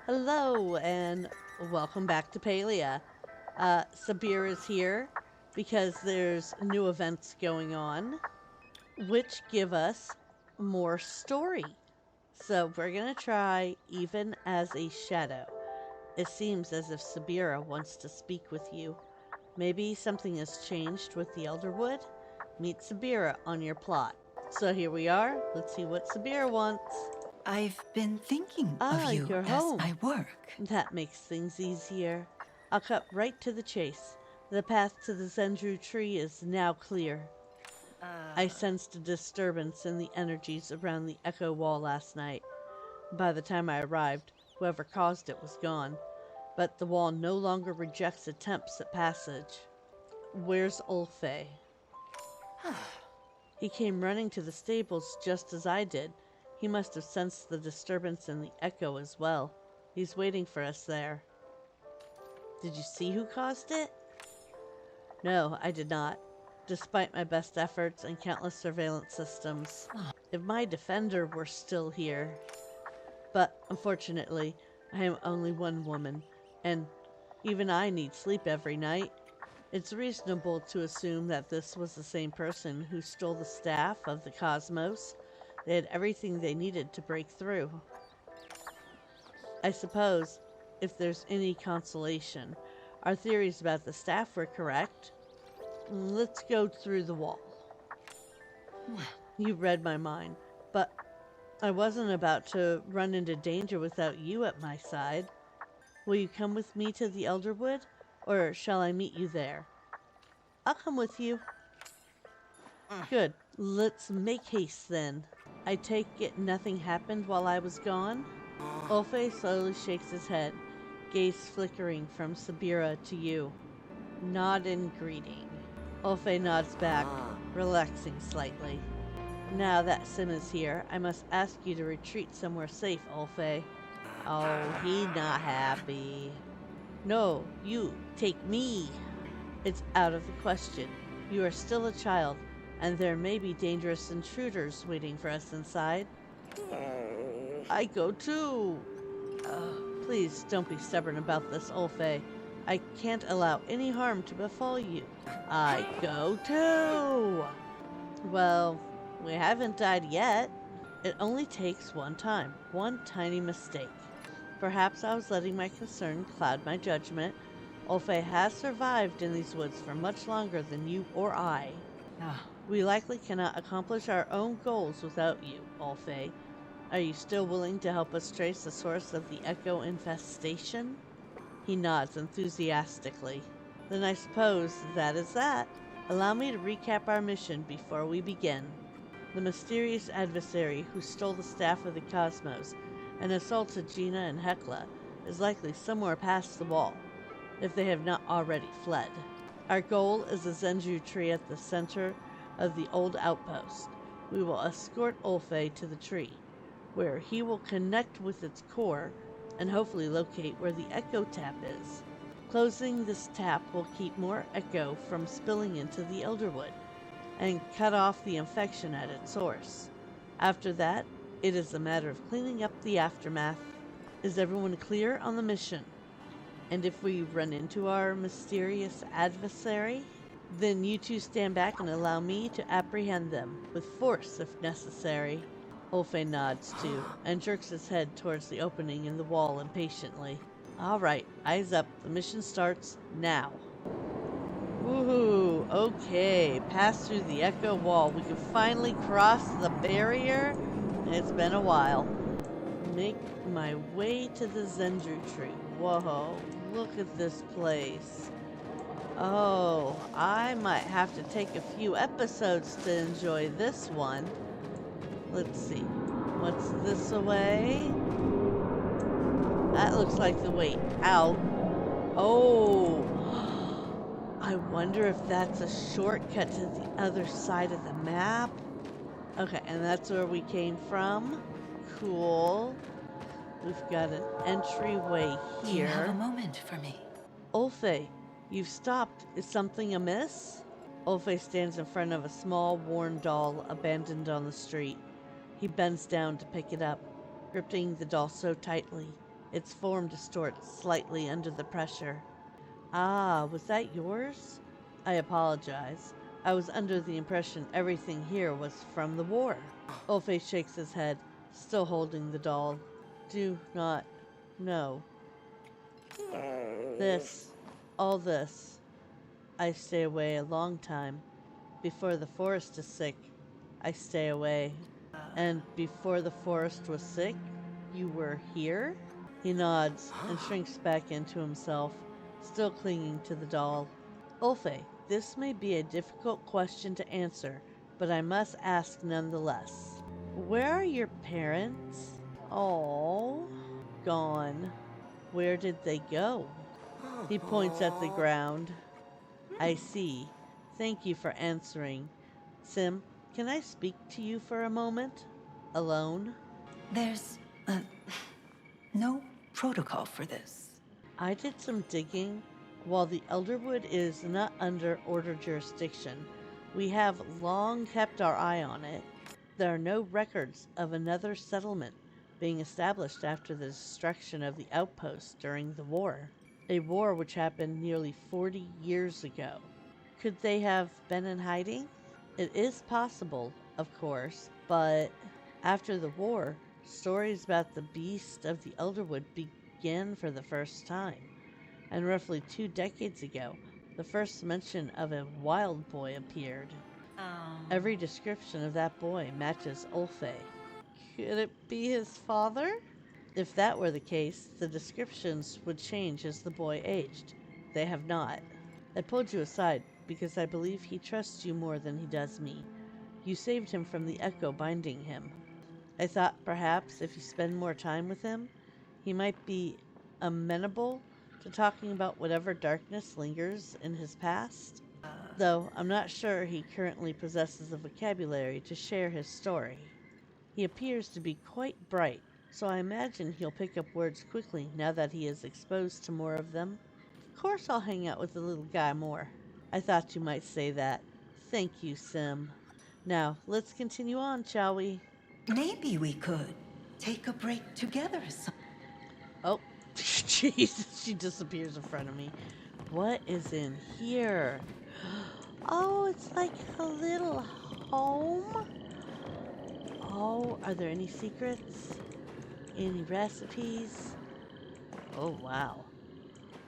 Hello and welcome back to Palia. Subira is here because there's new events going on, which give us more story. So we're gonna try even as a shadow. It seems as if Subira wants to speak with you. Maybe something has changed with the Elderwood? Meet Subira on your plot. So here we are. Let's see what Subira wants. I've been thinking of Ah, you you're as home. I work. That makes things easier. I'll cut right to the chase. The path to the Zendru tree is now clear. I sensed a disturbance in the energies around the echo wall last night. By the time I arrived, whoever caused it was gone, but the wall no longer rejects attempts at passage. Where's Ulfe? He came running to the stables just as I did. He must have sensed the disturbance in the echo as well. He's waiting for us there. Did you see who caused it? No, I did not, despite my best efforts and countless surveillance systems. If my defender were still here. But, unfortunately, I am only one woman, and even I need sleep every night. It's reasonable to assume that this was the same person who stole the staff of the cosmos. They had everything they needed to break through. I suppose, if there's any consolation, our theories about the staff were correct. Let's go through the wall. You read my mind, but I wasn't about to run into danger without you at my side. Will you come with me to the Elderwood, or shall I meet you there? I'll come with you. Good. Let's make haste then. I take it nothing happened while I was gone? Ulfe slowly shakes his head, gaze flickering from Subira to you. Nod in greeting. Ulfe nods back, relaxing slightly. Now that Sim is here, I must ask you to retreat somewhere safe, Ulfe. Oh, he not happy. No, you, take me. It's out of the question. You are still a child, and there may be dangerous intruders waiting for us inside. I go too. Please don't be stubborn about this, Ulfe. I can't allow any harm to befall you. I go too. Well, we haven't died yet. It only takes one time, one tiny mistake. Perhaps I was letting my concern cloud my judgment. Ulfe has survived in these woods for much longer than you or I. We likely cannot accomplish our own goals without you, Ulfe. Are you still willing to help us trace the source of the echo infestation? He nods enthusiastically. Then I suppose that is that. Allow me to recap our mission before we begin. The mysterious adversary who stole the staff of the cosmos and assaulted Gina and Hecla is likely somewhere past the wall, if they have not already fled. Our goal is the Zendru tree at the center of the old outpost. We will escort Ulfe to the tree, where he will connect with its core and hopefully locate where the echo tap is. Closing this tap will keep more echo from spilling into the Elderwood and cut off the infection at its source. After that, it is a matter of cleaning up the aftermath. Is everyone clear on the mission? And if we run into our mysterious adversary, then you two stand back and allow me to apprehend them, with force if necessary. Ulfe nods too, and jerks his head towards the opening in the wall impatiently. All right, eyes up. The mission starts now. Woohoo! Okay, pass through the echo wall. We can finally cross the barrier. It's been a while. Make my way to the Zendru tree. Whoa, look at this place. Oh, I might have to take a few episodes to enjoy this one. Let's see. What's this away? That looks like the way out. Oh, I wonder if that's a shortcut to the other side of the map. Okay, and that's where we came from. Cool. We've got an entryway Do you have a here. moment for me? Ulfe, you've stopped. Is something amiss? Ulfe stands in front of a small, worn doll abandoned on the street. He bends down to pick it up, gripping the doll so tightly. Its form distorts slightly under the pressure. Ah, was that yours? I apologize. I was under the impression everything here was from the war. Ulfe shakes his head, still holding the doll. Do not know. All this. I stay away a long time. Before the forest is sick, I stay away. And before the forest was sick, you were here? He nods and shrinks back into himself, still clinging to the doll. Ulfe, this may be a difficult question to answer, but I must ask nonetheless. Where are your parents? Oh, gone. Where did they go? He points at the ground. I see. Thank you for answering. Sim, can I speak to you for a moment? Alone? There's no protocol for this. I did some digging. While the Elderwood is not under Order jurisdiction, we have long kept our eye on it. There are no records of another settlement being established after the destruction of the outpost during the war, a war which happened nearly 40 years ago. Could they have been in hiding? It is possible, of course, but after the war, stories about the beast of the Elderwood began for the first time, and roughly 2 decades ago, the first mention of a wild boy appeared. Every description of that boy matches Ulfe. Could it be his father? If that were the case, the descriptions would change as the boy aged. They have not. I pulled you aside because I believe he trusts you more than he does me. You saved him from the echo binding him. I thought perhaps if you spend more time with him, he might be amenable to talking about whatever darkness lingers in his past. Though I'm not sure he currently possesses the vocabulary to share his story. He appears to be quite bright, so I imagine he'll pick up words quickly now that he is exposed to more of them. Of course I'll hang out with the little guy more. I thought you might say that. Thank you, Sim. Now, let's continue on, shall we? Maybe we could take a break together. Oh, Jesus, she disappears in front of me. What is in here? Oh, it's like a little home. Oh, are there any secrets? Any recipes? Oh, wow.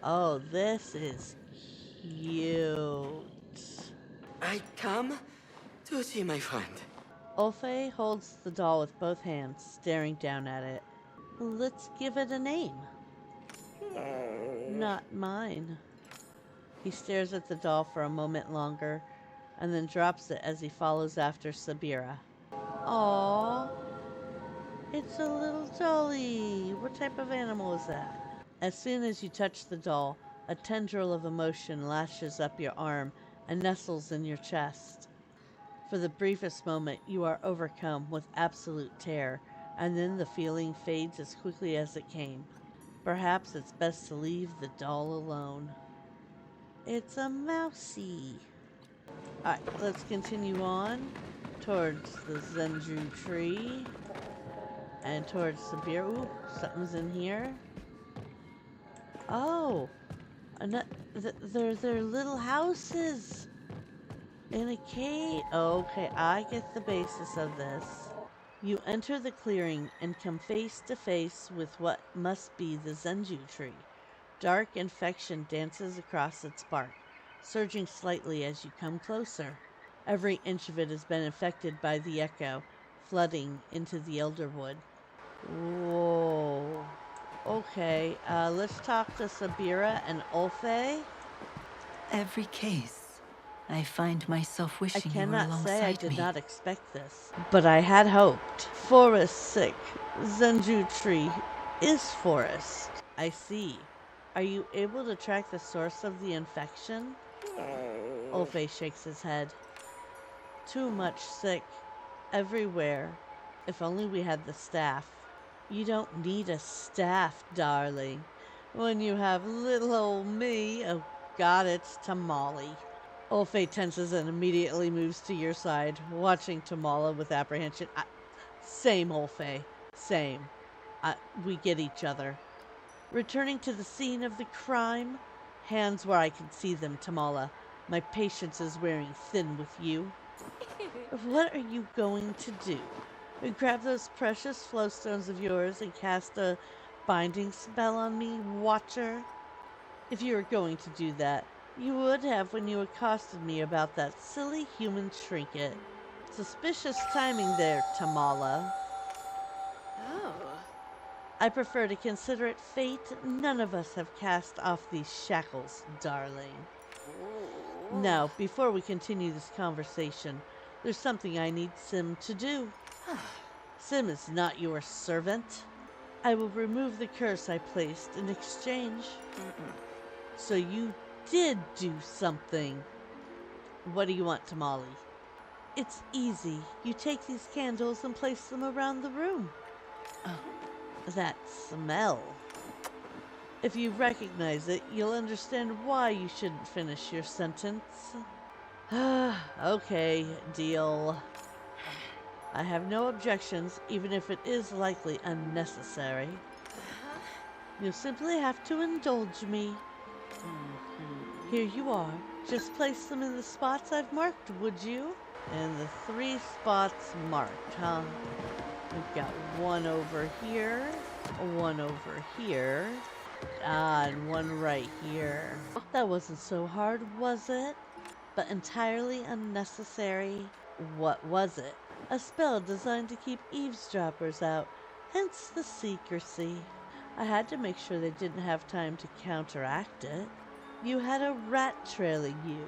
Oh, this is cute. I come to see my friend. Ulfe holds the doll with both hands, staring down at it. Let's give it a name. Not mine. He stares at the doll for a moment longer, and then drops it as he follows after Subira. Aww. It's a little dolly. What type of animal is that? As soon as you touch the doll, a tendril of emotion lashes up your arm and nestles in your chest. For the briefest moment, you are overcome with absolute terror, and then the feeling fades as quickly as it came. Perhaps it's best to leave the doll alone. It's a mousey. Alright, let's continue on towards the Zendru tree and towards Subira. Ooh, something's in here. Oh, they're little houses in a cave. Okay, I get the basis of this. You enter the clearing and come face to face with what must be the Zendru tree. Dark infection dances across its bark, surging slightly as you come closer. Every inch of it has been infected by the echo, flooding into the Elderwood. Whoa. Okay, let's talk to Subira and Ulfe. Every case, I find myself I wishing you were cannot alongside say I did me. not expect this, but I had hoped. Forest sick. Zendru tree is forest. I see. Are you able to track the source of the infection? Ulfe shakes his head. Too much sick. Everywhere. If only we had the staff. You don't need a staff, darling. When you have little old me, oh god, it's Tamale. Ulfe tenses and immediately moves to your side, watching Tamala with apprehension. Same, Ulfe. Same. We get each other. Returning to the scene of the crime, hands where I can see them, Tamala. My patience is wearing thin with you. What are you going to do? Grab those precious flowstones of yours and cast a binding spell on me, Watcher? If you were going to do that, you would have when you accosted me about that silly human trinket. Suspicious timing there, Tamala. Oh. I prefer to consider it fate. None of us have cast off these shackles, darling. Now, before we continue this conversation, there's something I need Sim to do. Sim is not your servant. I will remove the curse I placed in exchange. So you did do something. What do you want, Tamale? It's easy. You take these candles and place them around the room. That smell. If you recognize it, you'll understand why you shouldn't finish your sentence. Okay, deal. I have no objections, even if it is likely unnecessary. You'll simply have to indulge me. Here you are. Just place them in the spots I've marked, would you? And the 3 spots marked, huh? We've got one over here, one over here, and one right here. That wasn't so hard, was it? But entirely unnecessary. What was it? A spell designed to keep eavesdroppers out, hence the secrecy. I had to make sure they didn't have time to counteract it. You had a rat trailing you.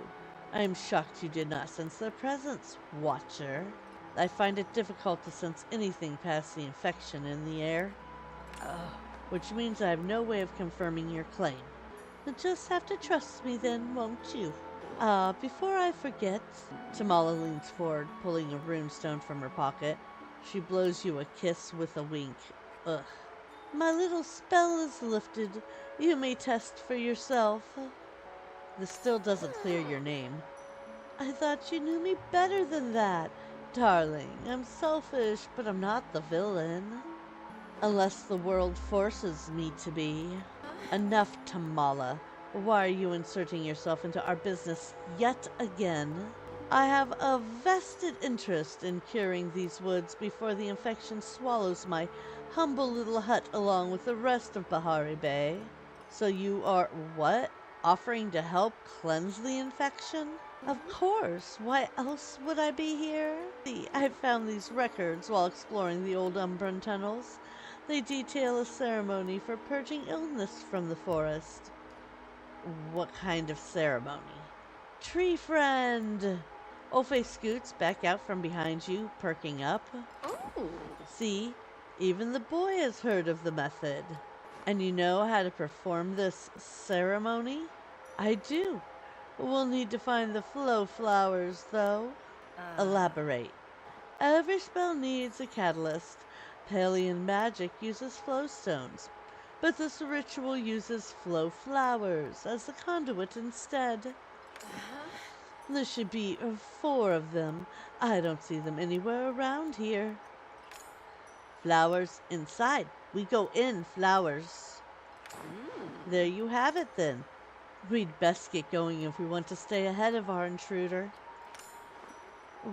I am shocked you did not sense their presence, Watcher. I find it difficult to sense anything past the infection in the air. Which means I have no way of confirming your claim. You'll just have to trust me then, won't you? Before I forget, Tamala leans forward, pulling a runestone from her pocket. She blows you a kiss with a wink. Ugh. My little spell is lifted. You may test for yourself. This still doesn't clear your name. I thought you knew me better than that. Darling, I'm selfish, but I'm not the villain. Unless the world forces me to be. Enough, Tamala. Why are you inserting yourself into our business yet again? I have a vested interest in curing these woods before the infection swallows my humble little hut along with the rest of Bahari Bay. So you are, what? Offering to help cleanse the infection? Of course. Why else would I be here? See, I found these records while exploring the old Umbran tunnels. They detail a ceremony for purging illness from the forest. What kind of ceremony? Tree friend! Ulfe scoots back out from behind you, perking up. Oh. See, even the boy has heard of the method. And you know how to perform this ceremony? I do. We'll need to find the flow flowers, though. Elaborate. Every spell needs a catalyst. Palian magic uses flow stones, but this ritual uses flow flowers as the conduit instead. There should be 4 of them. I don't see them anywhere around here. Flowers inside. We go in flowers. There you have it then. We'd best get going if we want to stay ahead of our intruder.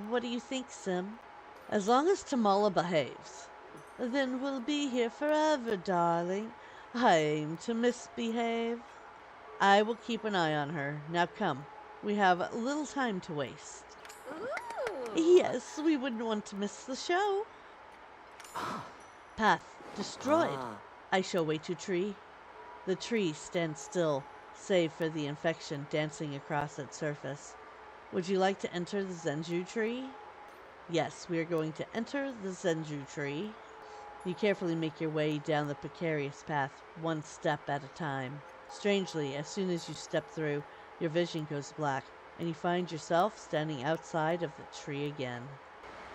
What do you think, Sim? As long as Tamala behaves. Then we'll be here forever, darling. I aim to misbehave. I will keep an eye on her. Now come. We have little time to waste. Ooh. Yes, we wouldn't want to miss the show. Path destroyed. I shall wait to tree. The tree stands still, save for the infection dancing across its surface. Would you like to enter the Zendru tree? Yes, we are going to enter the Zendru tree. You carefully make your way down the precarious path, one step at a time. Strangely, as soon as you step through, your vision goes black, and you find yourself standing outside of the tree again.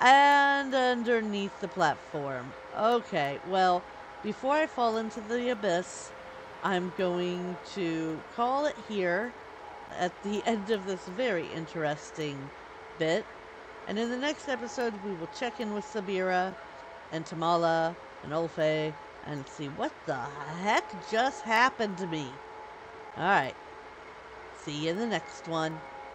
And underneath the platform. Okay, well, before I fall into the abyss, I'm going to call it here at the end of this very interesting bit. And in the next episode, we will check in with Subira and Tamala and Ulfe and see what the heck just happened to me. Alright. See you in the next one.